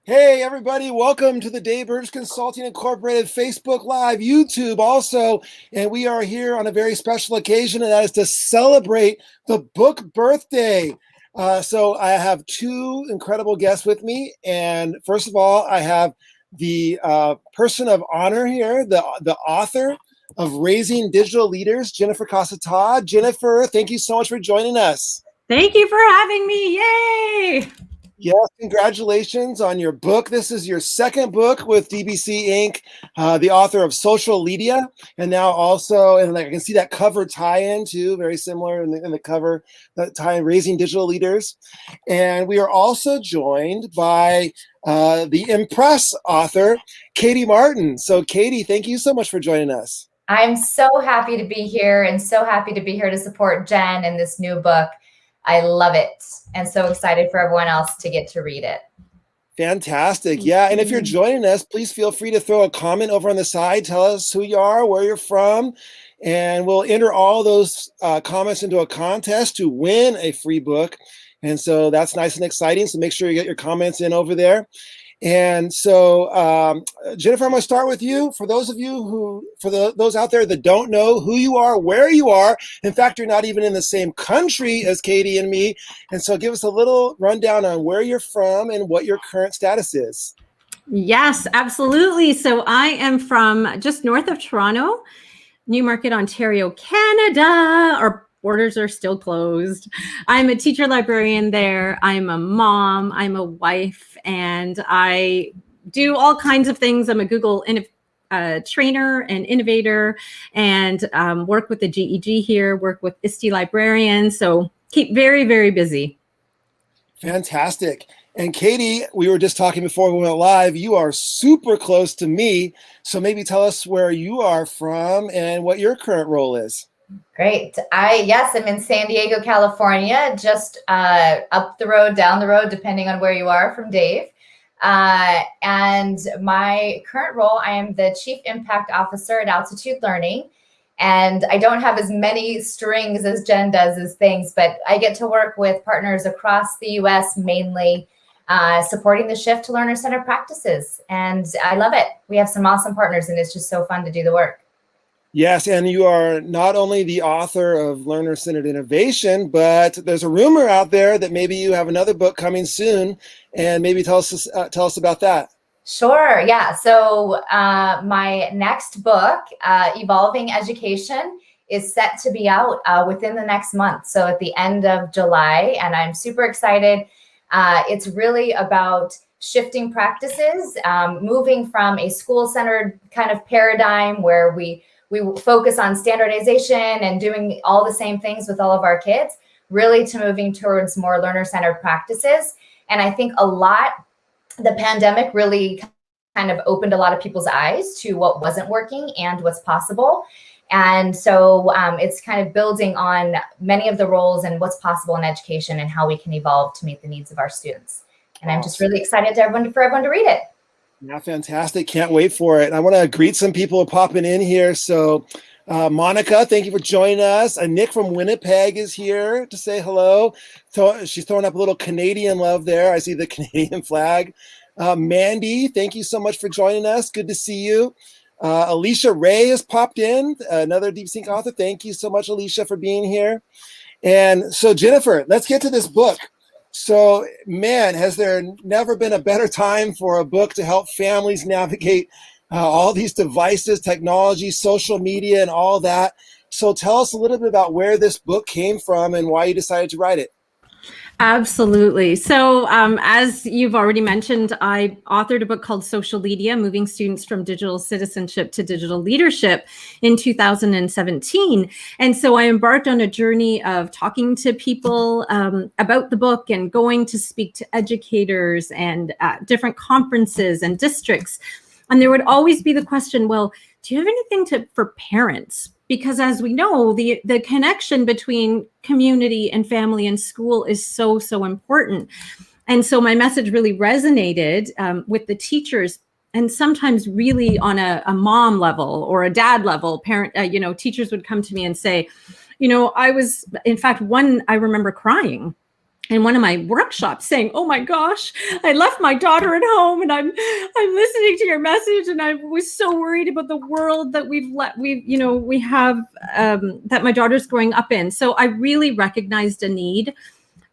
Hey, everybody, welcome to the Daybirds Consulting Incorporated Facebook Live, YouTube also. And we are here on a very special occasion, and that is to celebrate the book birthday. So I have two incredible guests with me. And first of all, I have the person of honor here, the author of Raising Digital Leaders, Jennifer Casa-Todd. Jennifer, thank you so much for joining us. Thank you for having me. Yay! Yes, congratulations on your book. This is your second book with DBC Inc., the author of Social Media, and now also, and I can see that cover tie-in too, very similar in the cover, that tie-in, Raising Digital Leaders. And we are also joined by the Impress author, Katie Martin. So Katie, thank you so much for joining us. I'm so happy to be here and so happy to be here to support Jen in this new book. I love it and so excited for everyone else to get to read it. Fantastic. Yeah. And if you're joining us, please feel free to throw a comment over on the side. Tell us who you are, where you're from, and we'll enter all those comments into a contest to win a free book. And so that's nice and exciting. So make sure you get your comments in over there. And so, Jennifer, I'm going to start with you. For those of you those out there that don't know who you are, where you are, in fact, you're not even in the same country as Katie and me. And so give us a little rundown on where you're from and what your current status is. Yes, absolutely. So I am from just north of Toronto, Newmarket, Ontario, Canada. Our borders are still closed. I'm a teacher librarian there. I'm a mom. I'm a wife, and I do all kinds of things. I'm a Google trainer and innovator, and work with the GEG here, work with ISTE librarians. So keep very, very busy. Fantastic. And Katie, we were just talking before we went live. You are super close to me. So maybe tell us where you are from and what your current role is. Great. I'm in San Diego, California, just up the road, down the road, depending on where you are from Dave. And my current role, I am the Chief Impact Officer at Altitude Learning. And I don't have as many strings as Jen does as things, but I get to work with partners across the US, mainly supporting the shift to learner-centered practices. And I love it. We have some awesome partners, and it's just so fun to do the work. Yes, and you are not only the author of Learner-Centered Innovation, but there's a rumor out there that maybe you have another book coming soon, and maybe tell us about that. Sure, yeah. So my next book, Evolving Education, is set to be out within the next month, so at the end of July, and I'm super excited. It's really about shifting practices, moving from a school-centered kind of paradigm where we focus on standardization and doing all the same things with all of our kids, really to moving towards more learner-centered practices. And I think the pandemic really kind of opened a lot of people's eyes to what wasn't working and what's possible. And so it's kind of building on many of the roles and what's possible in education and how we can evolve to meet the needs of our students. And I'm just really excited for everyone to read it. Yeah, fantastic. Can't wait for it. I want to greet some people popping in here. So Monica, thank you for joining us. Nick from Winnipeg is here to say hello. So she's throwing up a little Canadian love there. I see the Canadian flag. Mandy, thank you so much for joining us. Good to see you. Alicia Ray has popped in, another Deep Sync author. Thank you so much, Alicia, for being here. And so Jennifer, let's get to this book. So, man, has there never been a better time for a book to help families navigate all these devices, technology, social media, and all that. So tell us a little bit about where this book came from and why you decided to write it. Absolutely. So as you've already mentioned, I authored a book called Social Media, Moving Students from Digital Citizenship to Digital Leadership in 2017. And so I embarked on a journey of talking to people about the book and going to speak to educators and different conferences and districts. And there would always be the question, well, do you have anything for parents? Because as we know, the connection between community and family and school is so, so important. And so my message really resonated with the teachers, and sometimes really on a mom level or a dad level. Teachers would come to me and say, I remember crying in one of my workshops saying, "Oh my gosh, I left my daughter at home and I'm listening to your message, and I was so worried about the world that we have that my daughter's growing up in." So I really recognized a need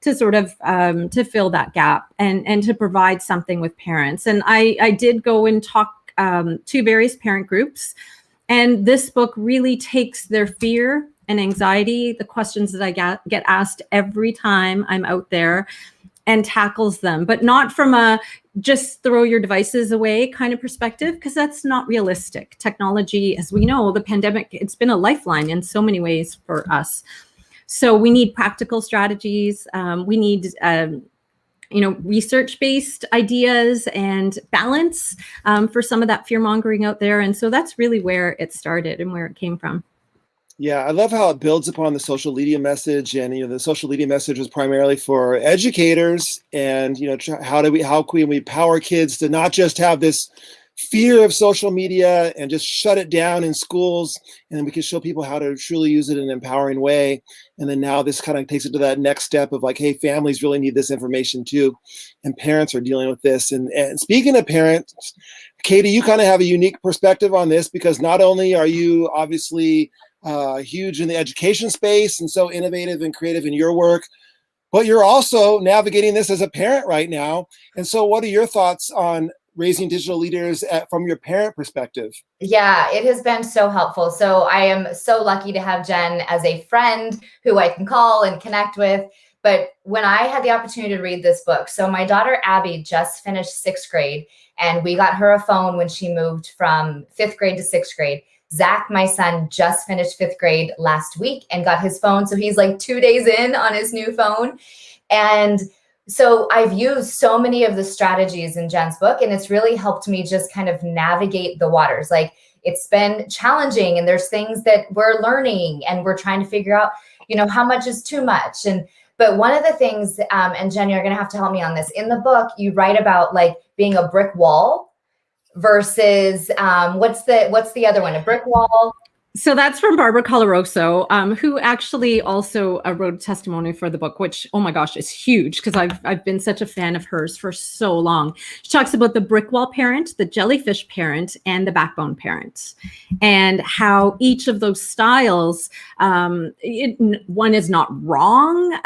to sort of to fill that gap and to provide something with parents. And I did go and talk to various parent groups, and this book really takes their fear and anxiety, the questions that I get asked every time I'm out there, and tackles them, but not from a just throw your devices away kind of perspective, because that's not realistic. Technology, as we know, the pandemic, it's been a lifeline in so many ways for us. So we need practical strategies. We need research-based ideas and balance for some of that fear-mongering out there. And so that's really where it started and where it came from. Yeah, I love how it builds upon the social media message, and the social media message was primarily for educators, and how can we empower kids to not just have this fear of social media and just shut it down in schools, and then we can show people how to truly use it in an empowering way. And then now this kind of takes it to that next step of like, hey, families really need this information too, and parents are dealing with this. And speaking of parents, Katie, you kind of have a unique perspective on this, because not only are you obviously huge in the education space and so innovative and creative in your work, but you're also navigating this as a parent right now. And so what are your thoughts on raising digital leaders from your parent perspective? Yeah, it has been so helpful. So I am so lucky to have Jen as a friend who I can call and connect with. But when I had the opportunity to read this book, so my daughter Abby just finished 6th grade, and we got her a phone when she moved from 5th grade to 6th grade. Zach, my son, just finished 5th grade last week and got his phone. So he's like 2 days in on his new phone. And so I've used so many of the strategies in Jen's book, and it's really helped me just kind of navigate the waters. Like, it's been challenging, and there's things that we're learning and we're trying to figure out, how much is too much. But one of the things, and Jen, you're going to have to help me on this. In the book, you write about like being a brick wall versus what's the other one? A brick wall. So that's from Barbara Coloroso, who actually also wrote a testimony for the book, which, oh my gosh, is huge, because I've been such a fan of hers for so long. She talks about the brick wall parent, the jellyfish parent, and the backbone parent, and how each of those styles, one is not wrong,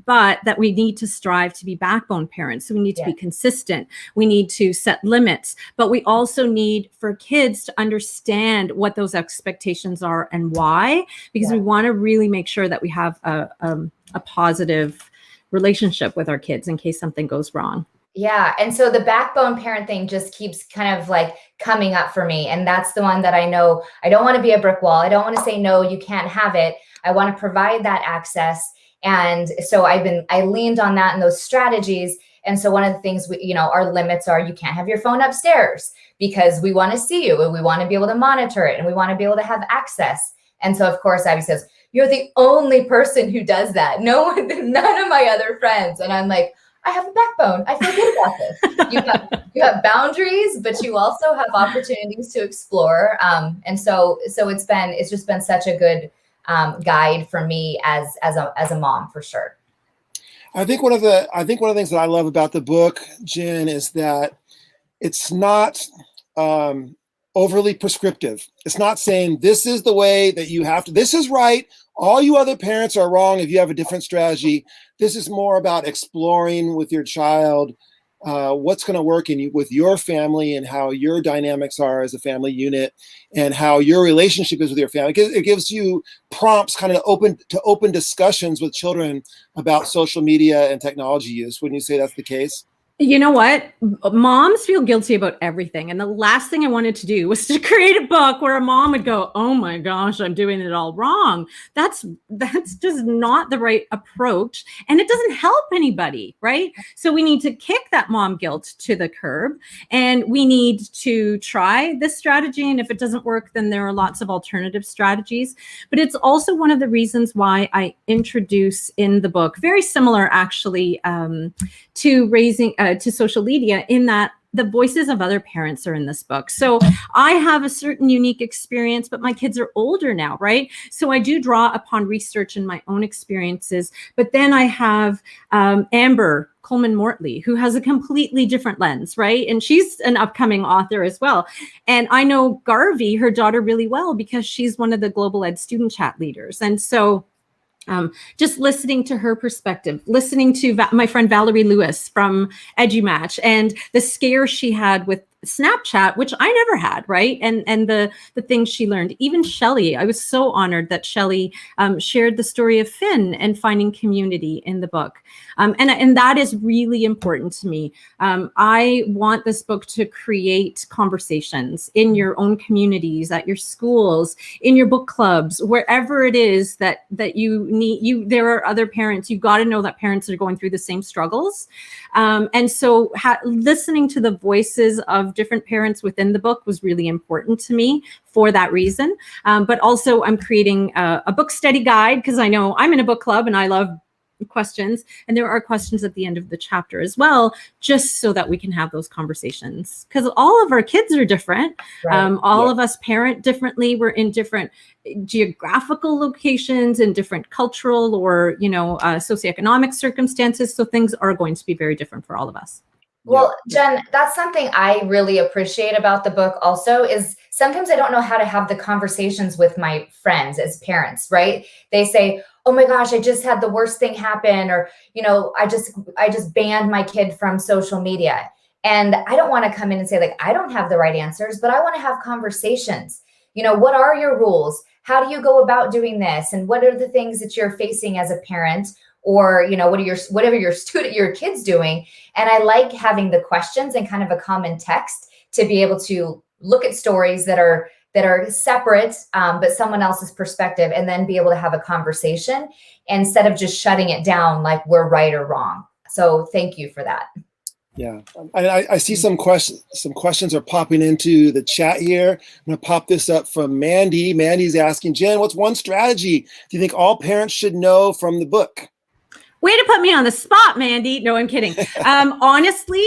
but that we need to strive to be backbone parents. So we need to be consistent. We need to set limits, but we also need for kids to understand what those expectations are and why, because we want to really make sure that we have a positive relationship with our kids in case something goes wrong. Yeah. And so the backbone parent thing just keeps kind of like coming up for me. And that's the one that I know I don't want to be a brick wall. I don't want to say, no, you can't have it. I want to provide that access. And so I leaned on that and those strategies. And so one of the things our limits are, you can't have your phone upstairs because we want to see you and we want to be able to monitor it and we want to be able to have access. And so of course, Abby says, you're the only person who does that. No one, none of my other friends. And I'm like, I have a backbone. I feel good about this. You have boundaries, but you also have opportunities to explore. And so it's just been such a good guide for me as a mom, for sure. I think one of the things that I love about the book, Jen, is that it's not overly prescriptive. It's not saying this is the way that you have to, this is right. All you other parents are wrong if you have a different strategy. This is more about exploring with your child what's going to work with your family and how your dynamics are as a family unit and how your relationship is with your family. It gives you prompts kind of open discussions with children about social media and technology use. Wouldn't you say that's the case? You know what? Moms feel guilty about everything. And the last thing I wanted to do was to create a book where a mom would go, oh my gosh, I'm doing it all wrong. That's just not the right approach. And it doesn't help anybody, right? So we need to kick that mom guilt to the curb, and we need to try this strategy. And if it doesn't work, then there are lots of alternative strategies. But it's also one of the reasons why I introduce in the book, very similar actually to raising to social media, in that the voices of other parents are in this book. So I have a certain unique experience, but my kids are older now, right? So I do draw upon research and my own experiences. But then I have Amber Coleman Mortley, who has a completely different lens, right? And she's an upcoming author as well. And I know Garvey, her daughter, really well because she's one of the Global Ed Student Chat leaders. And so just listening to her perspective, listening to my friend Valerie Lewis from EduMatch and the scare she had with Snapchat, which I never had, right? And the things she learned. Even Shelley, I was so honored that Shelley shared the story of Finn and finding community in the book. And that is really important to me. I want this book to create conversations in your own communities, at your schools, in your book clubs, wherever it is that you need. There are other parents. You've got to know that parents are going through the same struggles. And so listening to the voices of different parents within the book was really important to me for that reason. But also I'm creating a book study guide because I know I'm in a book club and I love questions. And there are questions at the end of the chapter as well, just so that we can have those conversations. Because all of our kids are different. Right. All of us parent differently. We're in different geographical locations and different cultural or, socioeconomic circumstances. So things are going to be very different for all of us. Well, Jen, that's something I really appreciate about the book also is sometimes I don't know how to have the conversations with my friends as parents, right? They say, oh my gosh, I just had the worst thing happen. Or, I just banned my kid from social media. And I don't want to come in and say like, I don't have the right answers, but I want to have conversations. What are your rules? How do you go about doing this? And what are the things that you're facing as a parent? Or, whatever your kid's doing. And I like having the questions and kind of a common text to be able to look at stories that are separate, but someone else's perspective, and then be able to have a conversation instead of just shutting it down like we're right or wrong. So thank you for that. Yeah, I see some questions are popping into the chat here. I'm going to pop this up from Mandy. Mandy's asking, Jen, what's one strategy do you think all parents should know from the book? Way to put me on the spot, Mandy. No, I'm kidding. Honestly,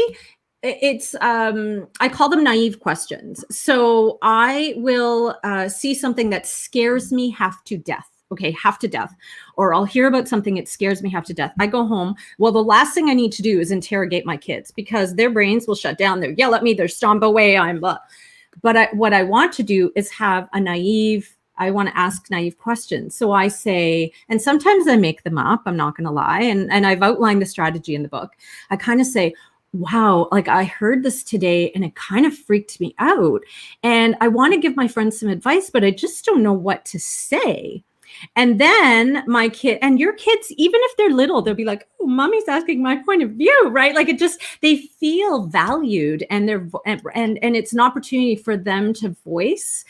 it's I call them naive questions. So I will see something that scares me half to death. Okay, half to death. Or I'll hear about something that scares me half to death. I go home. Well, the last thing I need to do is interrogate my kids because their brains will shut down. They'll yell at me. They'll stomp away. But what I want to do is have I want to ask naive questions. So I say, and sometimes I make them up, I'm not going to lie. And I've outlined the strategy in the book. I kind of say, wow, like I heard this today and it kind of freaked me out. And I want to give my friends some advice, but I just don't know what to say. And then my kid and your kids, even if they're little, they'll be like, oh, mommy's asking my point of view, right? Like they feel valued and and it's an opportunity for them to voice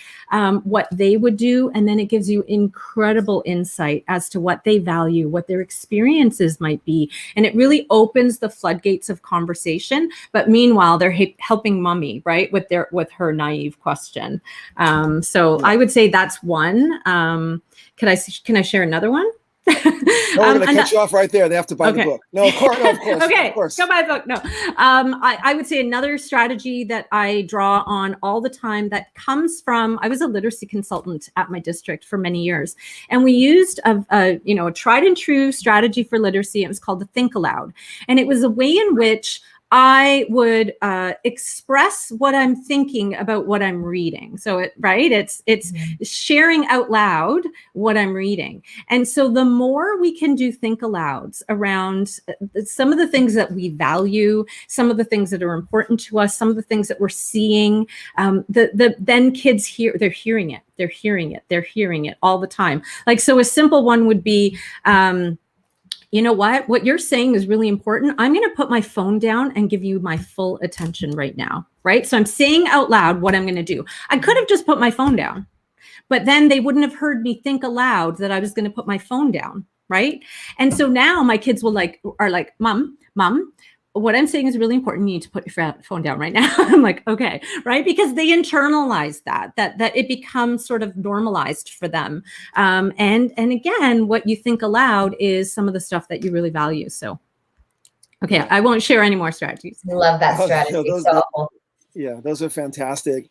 what they would do. And then it gives you incredible insight as to what they value, what their experiences might be. And it really opens the floodgates of conversation. But meanwhile, they're helping mommy, right? With her naive question. So I would say that's one. Can I share another one? No, we're going to cut you off right there. They have to buy the book. No, of course. Okay, of course. Go buy the book. No, I would say another strategy that I draw on all the time that comes from, I was a literacy consultant at my district for many years. And we used a tried and true strategy for literacy. It was called the Think Aloud. And it was a way in which I would express what I'm thinking about what I'm reading. So it's sharing out loud what I'm reading. And so the more we can do think alouds around some of the things that we value, some of the things that are important to us, some of the things that we're seeing, then kids they're hearing it all the time. Like, so a simple one would be, you know what you're saying is really important. I'm going to put my phone down and give you my full attention right now. Right. So I'm saying out loud what I'm going to do. I could have just put my phone down, but then they wouldn't have heard me think aloud that I was going to put my phone down. Right. And so now my kids are like, mom, what I'm saying is really important. You need to put your phone down right now. I'm like, okay, right? Because they internalize that it becomes sort of normalized for them. And again, what you think aloud is some of the stuff that you really value. So, Okay, I won't share any more strategies. Love that strategy. So helpful. Yeah, those are fantastic.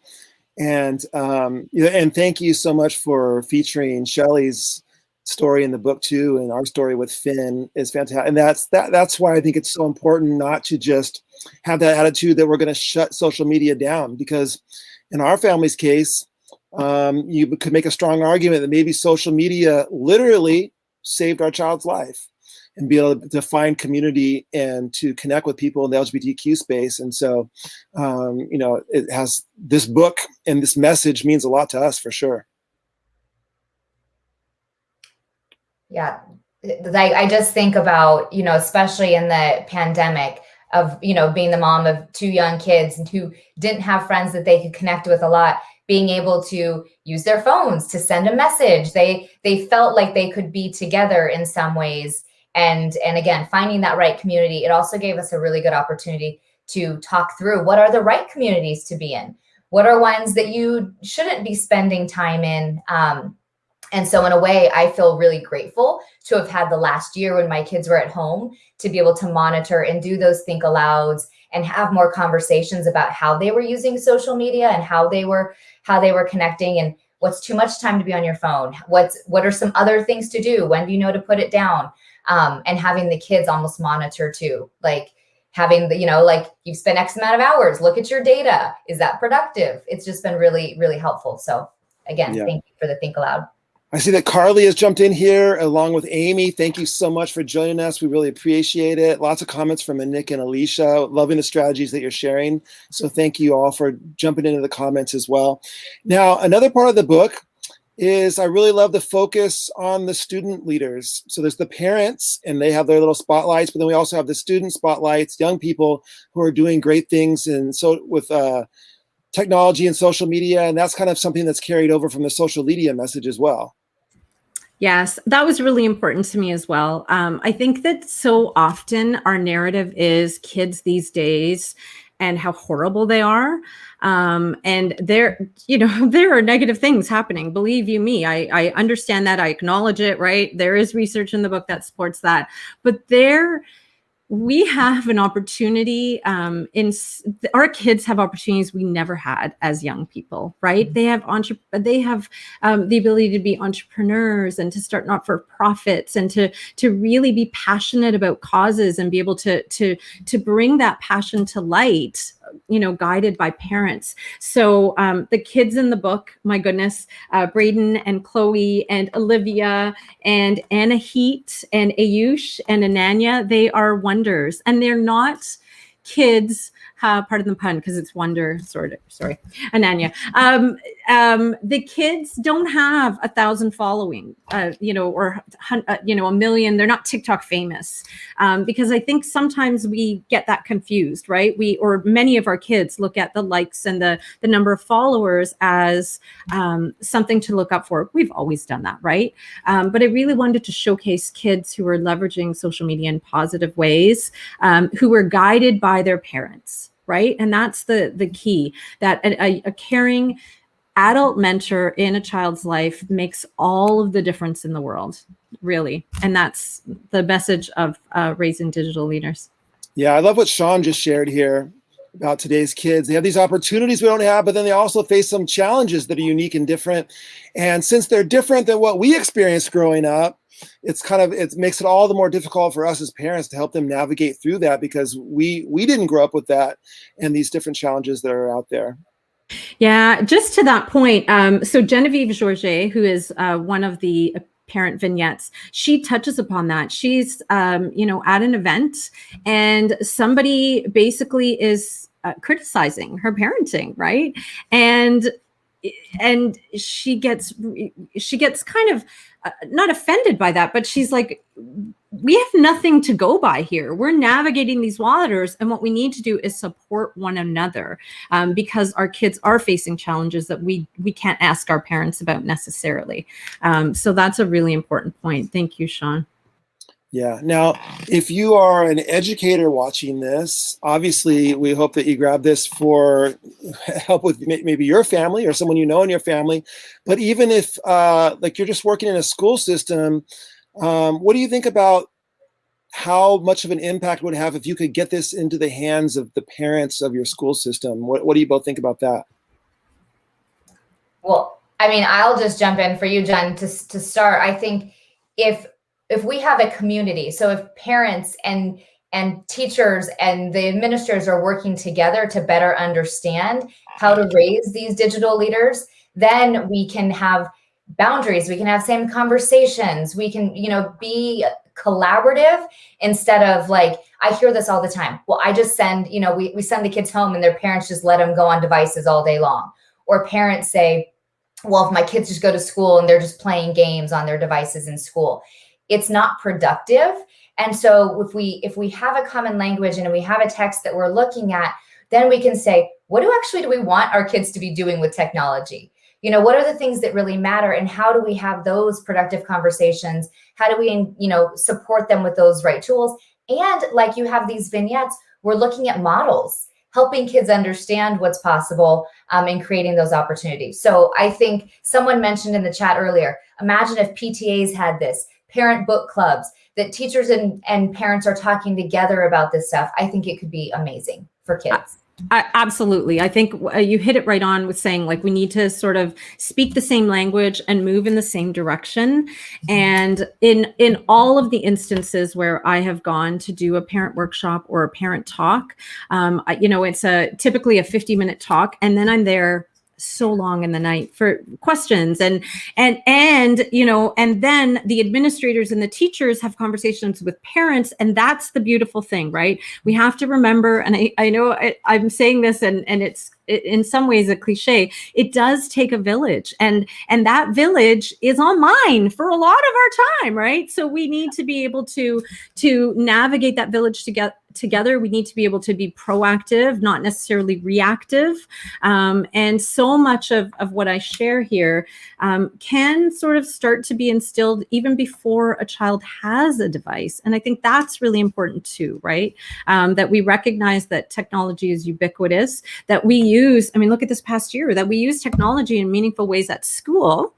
And and thank you so much for featuring Shelley's story in the book too, and our story with Finn is fantastic. And that's why I think it's so important not to just have that attitude that we're going to shut social media down, because in our family's case, you could make a strong argument that maybe social media literally saved our child's life, and be able to find community and to connect with people in the LGBTQ space. And so, it has, this book and this message means a lot to us for sure. Yeah. I just think about, especially in the pandemic of, being the mom of 2 young kids and who didn't have friends that they could connect with a lot, being able to use their phones to send a message. They felt like they could be together in some ways. And again, finding that right community, it also gave us a really good opportunity to talk through what are the right communities to be in? What are ones that you shouldn't be spending time in? And so in a way, I feel really grateful to have had the last year when my kids were at home to be able to monitor and do those Think Alouds and have more conversations about how they were using social media and how they were connecting, and what's too much time to be on your phone. What are some other things to do? When do you know to put it down? And having the kids almost monitor too, like having the, like you've spent X amount of hours, look at your data. Is that productive? It's just been really, really helpful. So again, Thank you for the Think Aloud. I see that Carly has jumped in here along with Amy. Thank you so much for joining us. We really appreciate it. Lots of comments from Nick and Alicia, loving the strategies that you're sharing. So thank you all for jumping into the comments as well. Now, another part of the book is I really love the focus on the student leaders. So there's the parents and they have their little spotlights, but then we also have the student spotlights, young people who are doing great things and so with technology and social media. And that's kind of something that's carried over from the social media message as well. Yes, that was really important to me as well. I think that so often our narrative is kids these days and how horrible they are. And there are negative things happening. Believe you me, I understand that. I acknowledge it, right? There is research in the book that supports that. But we have an opportunity our kids have opportunities we never had as young people, right? They have the ability to be entrepreneurs and to start not-for-profits and to really be passionate about causes and be able to bring that passion to light, guided by parents. So the kids in the book, my goodness, Braden and Chloe and Olivia and Anahit and Ayush and Ananya, they are wonders. And they're not kids, pardon the pun, because it's wonder, sorry, Ananya. The kids don't have 1,000 following, or 1 million. They're not TikTok famous, because I think sometimes we get that confused, right? Many of our kids look at the likes and the number of followers as something to look up for. We've always done that, right? But I really wanted to showcase kids who are leveraging social media in positive ways, who were guided by their parents. Right. And that's the key, that a caring adult mentor in a child's life makes all of the difference in the world, really. And that's the message of raising digital leaders. Yeah, I love what Sean just shared here about today's kids. They have these opportunities we don't have, but then they also face some challenges that are unique and different. And since they're different than what we experienced growing up, it makes it all the more difficult for us as parents to help them navigate through that, because we didn't grow up with that and these different challenges that are out there. Yeah, just to that point. So Genevieve Georget, who is one of the parent vignettes, she touches upon that. She's, at an event and somebody basically is criticizing her parenting, right? And she gets kind of not offended by that, but she's like, we have nothing to go by here. We're navigating these waters, and what we need to do is support one another, because our kids are facing challenges that we can't ask our parents about necessarily. So that's a really important point. Thank you, Sean. Yeah. Now, if you are an educator watching this, obviously we hope that you grab this for help with maybe your family or someone you know in your family. But even if you're just working in a school system, what do you think about how much of an impact it would have if you could get this into the hands of the parents of your school system. What do you both think about that? Well, I mean, I'll just jump in for you, Jen, to start. I think if we have a community, so if parents and teachers and the administrators are working together to better understand how to raise these digital leaders, then we can have boundaries, we can have same conversations, we can, be collaborative instead of like, I hear this all the time. Well, I just send, we send the kids home and their parents just let them go on devices all day long. Or parents say, well, if my kids just go to school and they're just playing games on their devices in school, it's not productive. And so if we have a common language and we have a text that we're looking at, then we can say, what do we want our kids to be doing with technology? What are the things that really matter, and how do we have those productive conversations? How do we, support them with those right tools? And like you have these vignettes, we're looking at models, helping kids understand what's possible in creating those opportunities. So I think someone mentioned in the chat earlier, imagine if PTAs had this, parent book clubs, that teachers and parents are talking together about this stuff. I think it could be amazing for kids. Absolutely. I think you hit it right on with saying, like, we need to sort of speak the same language and move in the same direction. And in all of the instances where I have gone to do a parent workshop or a parent talk, it's typically a 50-minute talk, and then I'm there so long in the night for questions and then the administrators and the teachers have conversations with parents, and that's the beautiful thing, right? We have to remember, and I know I'm saying this and it's in some ways a cliche, it does take a village, and that village is online for a lot of our time, right? So we need to be able to navigate that village together. We need to be able to be proactive, not necessarily reactive. And so much of what I share here can sort of start to be instilled even before a child has a device. And I think that's really important too, right? That we recognize that technology is ubiquitous, that we use, look at this past year, that we use technology in meaningful ways at school.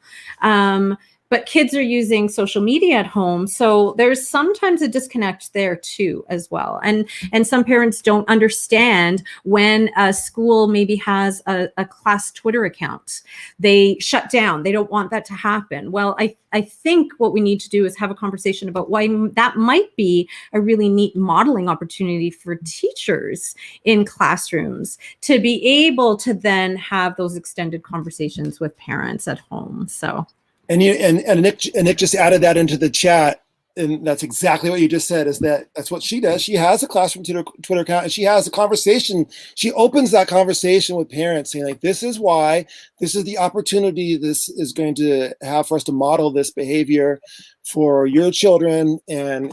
But kids are using social media at home. So there's sometimes a disconnect there too, as well. And some parents don't understand when a school maybe has a class Twitter account. They shut down. They don't want that to happen. Well, I think what we need to do is have a conversation about why that might be a really neat modeling opportunity for teachers in classrooms to be able to then have those extended conversations with parents at home. So. And Nick just added that into the chat, and that's exactly what you just said. That's what she does. She has a classroom Twitter account, and she has a conversation. She opens that conversation with parents, saying, like, this is why, this is the opportunity this is going to have for us to model this behavior for your children. And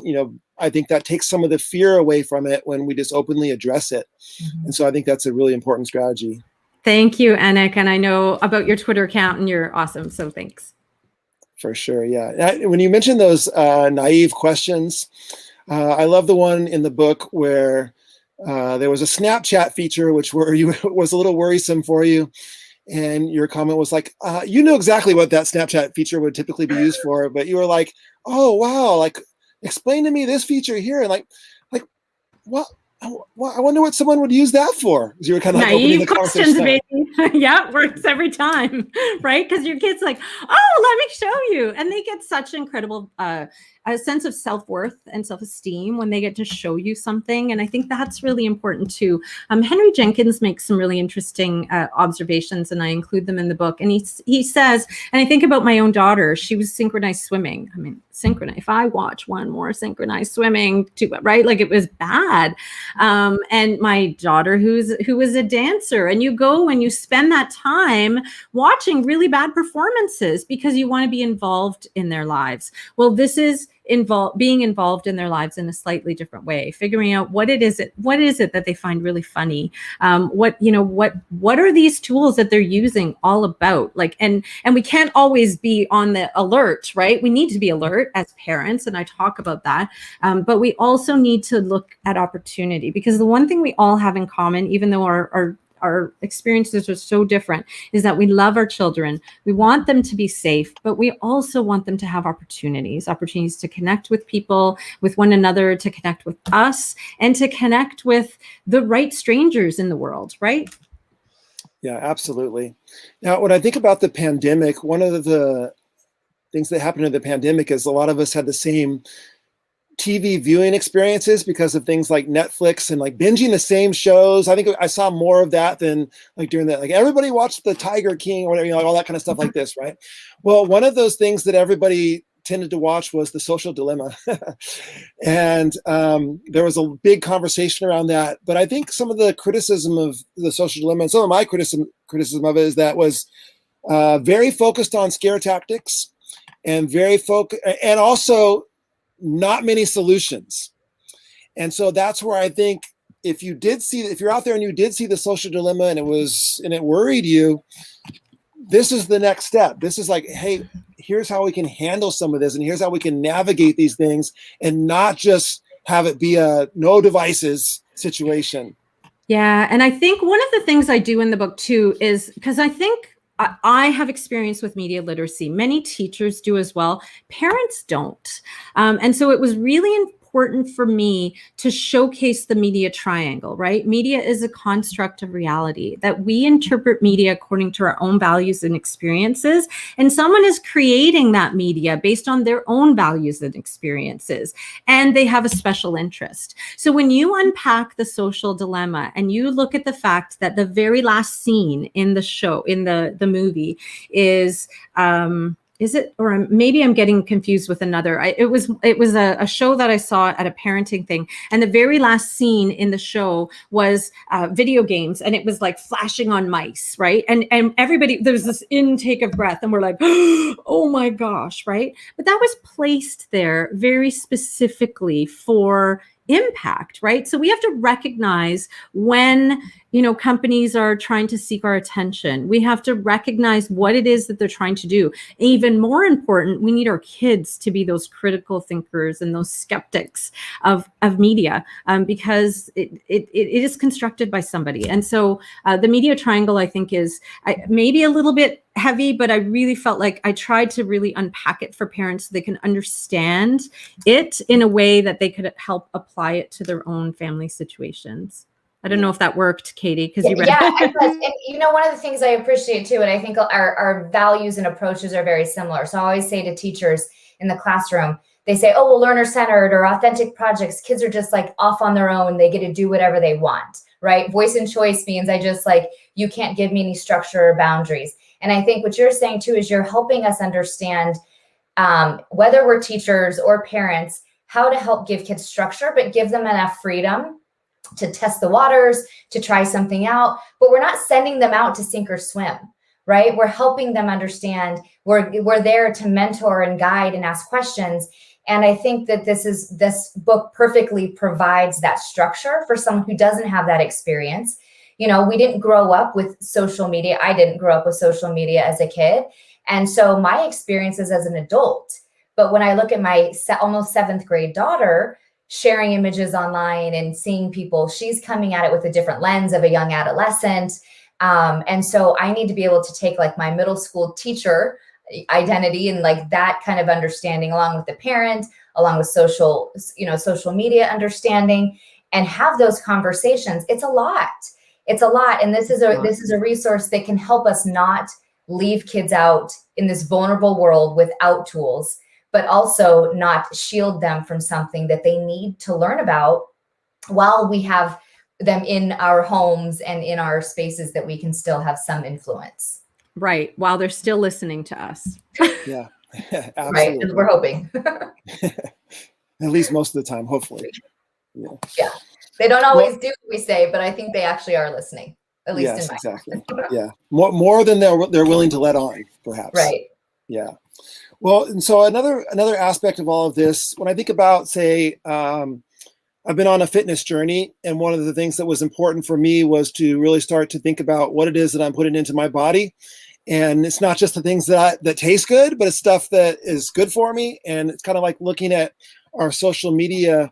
I think that takes some of the fear away from it when we just openly address it. Mm-hmm. And so I think that's a really important strategy. Thank you, Anik. And I know about your Twitter account, and you're awesome. So thanks. For sure, yeah. When you mentioned those naive questions, I love the one in the book where there was a Snapchat feature which was a little worrisome for you, and your comment was like, you know exactly what that Snapchat feature would typically be used for, but you were like, oh wow, like explain to me this feature here, and like what? I wonder what someone would use that for. You were kind of like opening the conversation. Baby. Yeah, works every time, right? Because your kid's like, oh, let me show you. And they get such incredible a sense of self-worth and self-esteem when they get to show you something. And I think that's really important too. Henry Jenkins makes some really interesting observations, and I include them in the book. And he says, and I think about my own daughter, she was synchronized swimming. Synchronized, if I watch one more synchronized swimming, right? Like, it was bad. And my daughter who was a dancer, and you go and you spend that time watching really bad performances because you want to be involved in their lives. Well, this is being involved in their lives in a slightly different way, figuring out what is it that they find really funny. What are these tools that they're using all about? Like, and we can't always be on the alert, right? We need to be alert as parents, and I talk about that. But we also need to look at opportunity, because the one thing we all have in common, even though our our experiences are so different, is that we love our children. We want them to be safe, but we also want them to have opportunities to connect with people, with one another, to connect with us, and to connect with the right strangers in the world, right? Yeah, absolutely. Now, when I think about the pandemic, one of the things that happened in the pandemic is a lot of us had the same TV viewing experiences because of things like Netflix and like binging the same shows. I think I saw more of that than like during that. Like everybody watched the Tiger King or whatever, you know, like all that kind of stuff like this, right? Well, one of those things that everybody tended to watch was The Social Dilemma. And there was a big conversation around that. But I think some of the criticism of The Social Dilemma, and some of my criticism of it, is that was very focused on scare tactics and and also not many solutions. And so that's where I think if you're out there and you did see The Social Dilemma and it worried you, this is the next step. This is like, hey, here's how we can handle some of this, and here's how we can navigate these things and not just have it be a no devices situation. Yeah. And I think one of the things I do in the book too is, because I think I have experience with media literacy. Many teachers do as well. Parents don't. And so it was really important for me to showcase the media triangle, right? Media is a construct of reality, that we interpret media according to our own values and experiences. And someone is creating that media based on their own values and experiences. And they have a special interest. So when you unpack The Social Dilemma and you look at the fact that the very last scene in the show, in the movie is it, or maybe I'm getting confused with another. It was a show that I saw at a parenting thing, and the very last scene in the show was video games, and it was like flashing on mice, right? And everybody, there was this intake of breath, and we're like, oh my gosh, right? But that was placed there very specifically for impact, right? So we have to recognize when, companies are trying to seek our attention. We have to recognize what it is that they're trying to do. Even more important, we need our kids to be those critical thinkers and those skeptics of media, because it is constructed by somebody. And so the media triangle, I think, is maybe a little bit heavy, but I really felt like I tried to really unpack it for parents so they can understand it in a way that they could help apply it to their own family situations. I don't know if that worked, Katie, because you read it. And one of the things I appreciate too, and I think our values and approaches are very similar. So I always say to teachers in the classroom, they say, oh, well, learner-centered or authentic projects, kids are just like off on their own. They get to do whatever they want, right? Voice and choice means you can't give me any structure or boundaries. And I think what you're saying too is you're helping us understand, whether we're teachers or parents, how to help give kids structure, but give them enough freedom to test the waters, to try something out. But we're not sending them out to sink or swim, right? We're helping them understand. We're there to mentor and guide and ask questions. And I think that this book perfectly provides that structure for someone who doesn't have that experience. We didn't grow up with social media. I didn't grow up with social media as a kid. And so my experiences as an adult, but when I look at my almost 7th grade daughter sharing images online and seeing people, she's coming at it with a different lens of a young adolescent. And so I need to be able to take like my middle school teacher identity and like that kind of understanding along with the parent, along with social media understanding, and have those conversations. It's a lot. And this is a resource that can help us not leave kids out in this vulnerable world without tools, but also not shield them from something that they need to learn about while we have them in our homes and in our spaces that we can still have some influence. Right. While they're still listening to us. Yeah, absolutely. Right. We're hoping. At least most of the time, hopefully. Yeah. They don't always do what we say, but I think they actually are listening. At least in my exactly. Yeah. More than they're willing to let on, perhaps. Right. Yeah. Well, and so another aspect of all of this, when I think about, say, I've been on a fitness journey, and one of the things that was important for me was to really start to think about what it is that I'm putting into my body. And it's not just the things that taste good, but it's stuff that is good for me. And it's kind of like looking at our social media,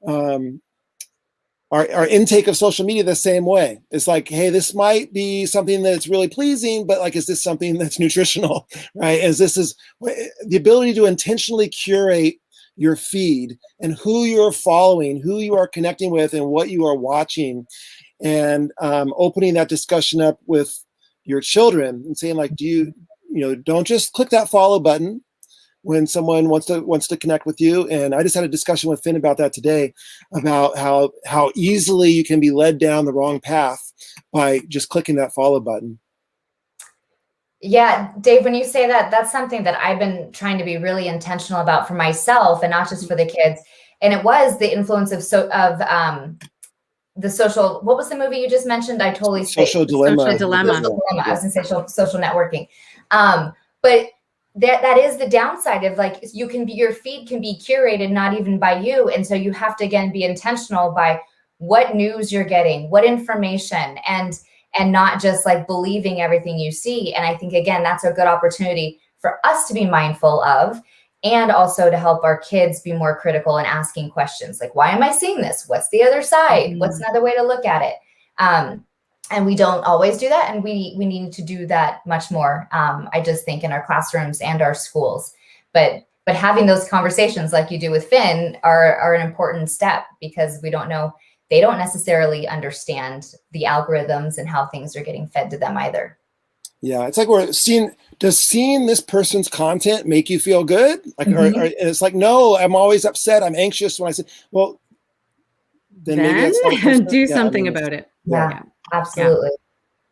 our our intake of social media the same way. It's like, hey, this might be something that's really pleasing, but like, is this something that's nutritional, right? Is the ability to intentionally curate your feed and who you're following, who you are connecting with, and what you are watching, and opening that discussion up with your children and saying, like, don't just click that follow button when someone wants to connect with you. And I just had a discussion with Finn about that today, about how easily you can be led down the wrong path by just clicking that follow button. Yeah, Dave, when you say that, that's something that I've been trying to be really intentional about for myself and not just for the kids. And it was the influence of the social, what was the movie you just mentioned? I totally Social Dilemma. Social Dilemma. Social Dilemma. I was going to say social networking. But that is the downside of, like, your feed can be curated, not even by you. And so you have to, again, be intentional by what news you're getting, what information, and not just like believing everything you see. And I think, again, that's a good opportunity for us to be mindful of, and also to help our kids be more critical and asking questions like, why am I seeing this? What's the other side? What's another way to look at it? And we don't always do that. And we need to do that much more. I just think in our classrooms and our schools, but having those conversations like you do with Finn are an important step, because they don't necessarily understand the algorithms and how things are getting fed to them either. Yeah, it's like does seeing this person's content make you feel good? Like, or it's like, no, I'm always upset. I'm anxious when I say, well, then maybe that's do something about it. Yeah, absolutely.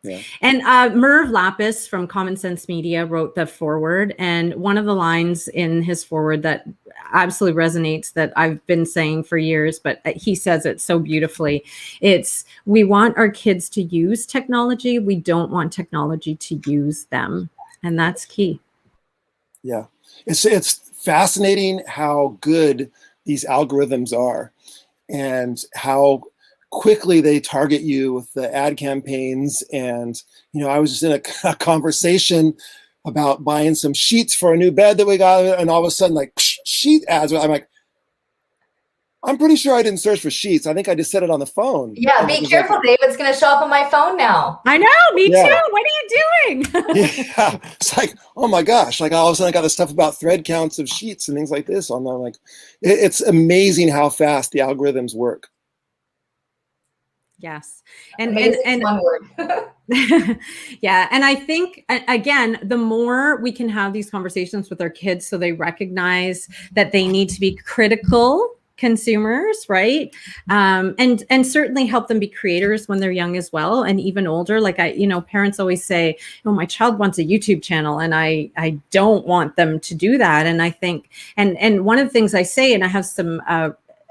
Yeah. And Merv Lapis from Common Sense Media wrote the foreword, and one of the lines in his foreword that absolutely resonates, that I've been saying for years, but he says it so beautifully. It's, we want our kids to use technology. We don't want technology to use them. And that's key. Yeah. It's fascinating how good these algorithms are, and how quickly they target you with the ad campaigns. And, I was just in a conversation about buying some sheets for a new bed that we got, and all of a sudden, like, sheet ads. I'm like, I'm pretty sure I didn't search for sheets. I think I just said it on the phone. Yeah, be careful, Dave. It's going to show up on my phone now. I know, me too. What are you doing? Yeah, it's like, oh my gosh, like all of a sudden I got the stuff about thread counts of sheets and things like this on there. Like, it's amazing how fast the algorithms work. Yes. And one word. Yeah. And I think, again, the more we can have these conversations with our kids so they recognize that they need to be critical consumers, right? And certainly help them be creators when they're young as well, and even older. Like, parents always say, oh, my child wants a YouTube channel, and I don't want them to do that. And I think, and one of the things I say, and I have some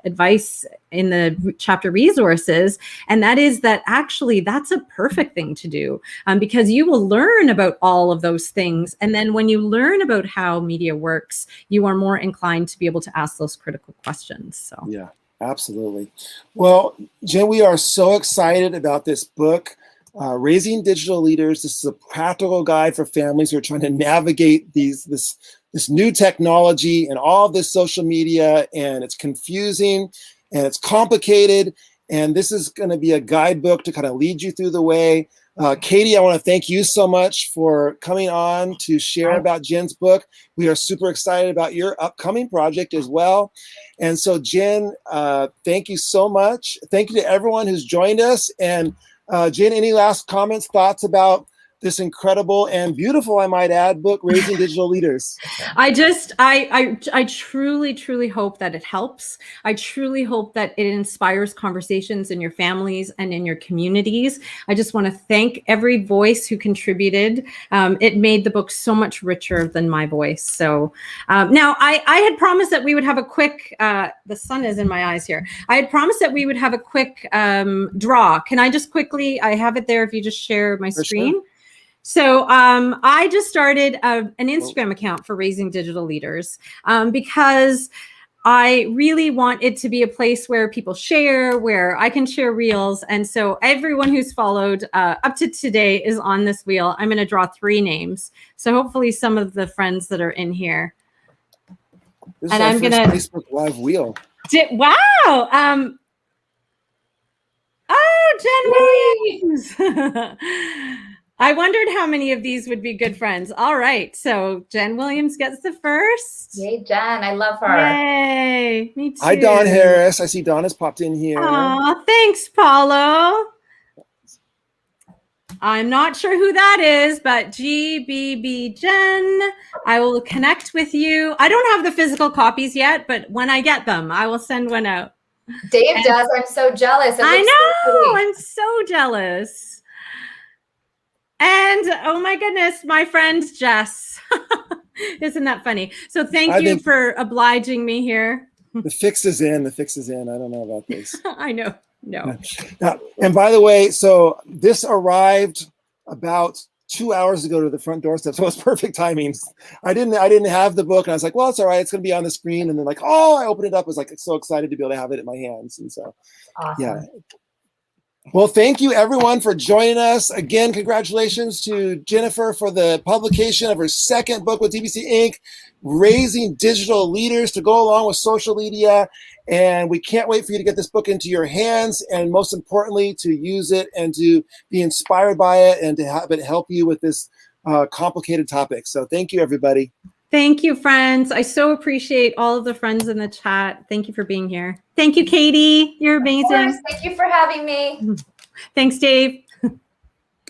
advice in the chapter resources, and that is that actually that's a perfect thing to do, because you will learn about all of those things. And then when you learn about how media works, you are more inclined to be able to ask those critical questions. So yeah, absolutely. Well, Jen, we are so excited about this book, Raising Digital Leaders. This is a practical guide for families who are trying to navigate this new technology and all of this social media, and it's confusing and it's complicated. And this is going to be a guidebook to kind of lead you through the way. Katie, I want to thank you so much for coming on to share about Jen's book. We are super excited about your upcoming project as well. And so, Jen, thank you so much. Thank you to everyone who's joined us. And Jen, any last comments, thoughts about this incredible and beautiful, I might add, book, Raising Digital Leaders? I truly, truly hope that it helps. I truly hope that it inspires conversations in your families and in your communities. I just want to thank every voice who contributed. It made the book so much richer than my voice. So now I had promised that we would have a quick, the sun is in my eyes here. I had promised that we would have a quick draw. Can I just quickly, I have it there if you just share my screen. Sure. So I just started an Instagram account for Raising Digital Leaders because I really want it to be a place where people share, where I can share reels. And so everyone who's followed up to today is on this wheel. I'm going to draw 3 names. So hopefully some of the friends that are in here. This is our first Facebook Live wheel. Wow. Jen Williams. I wondered how many of these would be good friends. All right. So Jen Williams gets the first. Yay, Jen. I love her. Yay. Me too. Hi, Dawn Harris. I see Dawn has popped in here. Aw, thanks, Paulo. I'm not sure who that is, but GBB Jen, I will connect with you. I don't have the physical copies yet, but when I get them, I will send one out. Dave does. I'm so jealous. I know. I'm so jealous. And oh my goodness, my friend Jess. Isn't that funny? So thank you for obliging me here. The fix is in. The fix is in. I don't know about this. I know. No. And by the way, so this arrived about 2 hours ago to the front doorstep, so it was perfect timing. I didn't have the book, and I was like, well, it's all right. It's going to be on the screen. And then like, oh, I opened it up. I was like so excited to be able to have it in my hands. And so, awesome. Yeah. Well, thank you everyone for joining us. Again, congratulations to Jennifer for the publication of her second book with DBC Inc., Raising Digital Leaders to Go Along with Social Media. And we can't wait for you to get this book into your hands, and most importantly, to use it and to be inspired by it and to have it help you with this complicated topic. So thank you, everybody. Thank you, friends. I so appreciate all of the friends in the chat. Thank you for being here. Thank you, Katie. You're amazing. Of course. Thank you for having me. Thanks, Dave.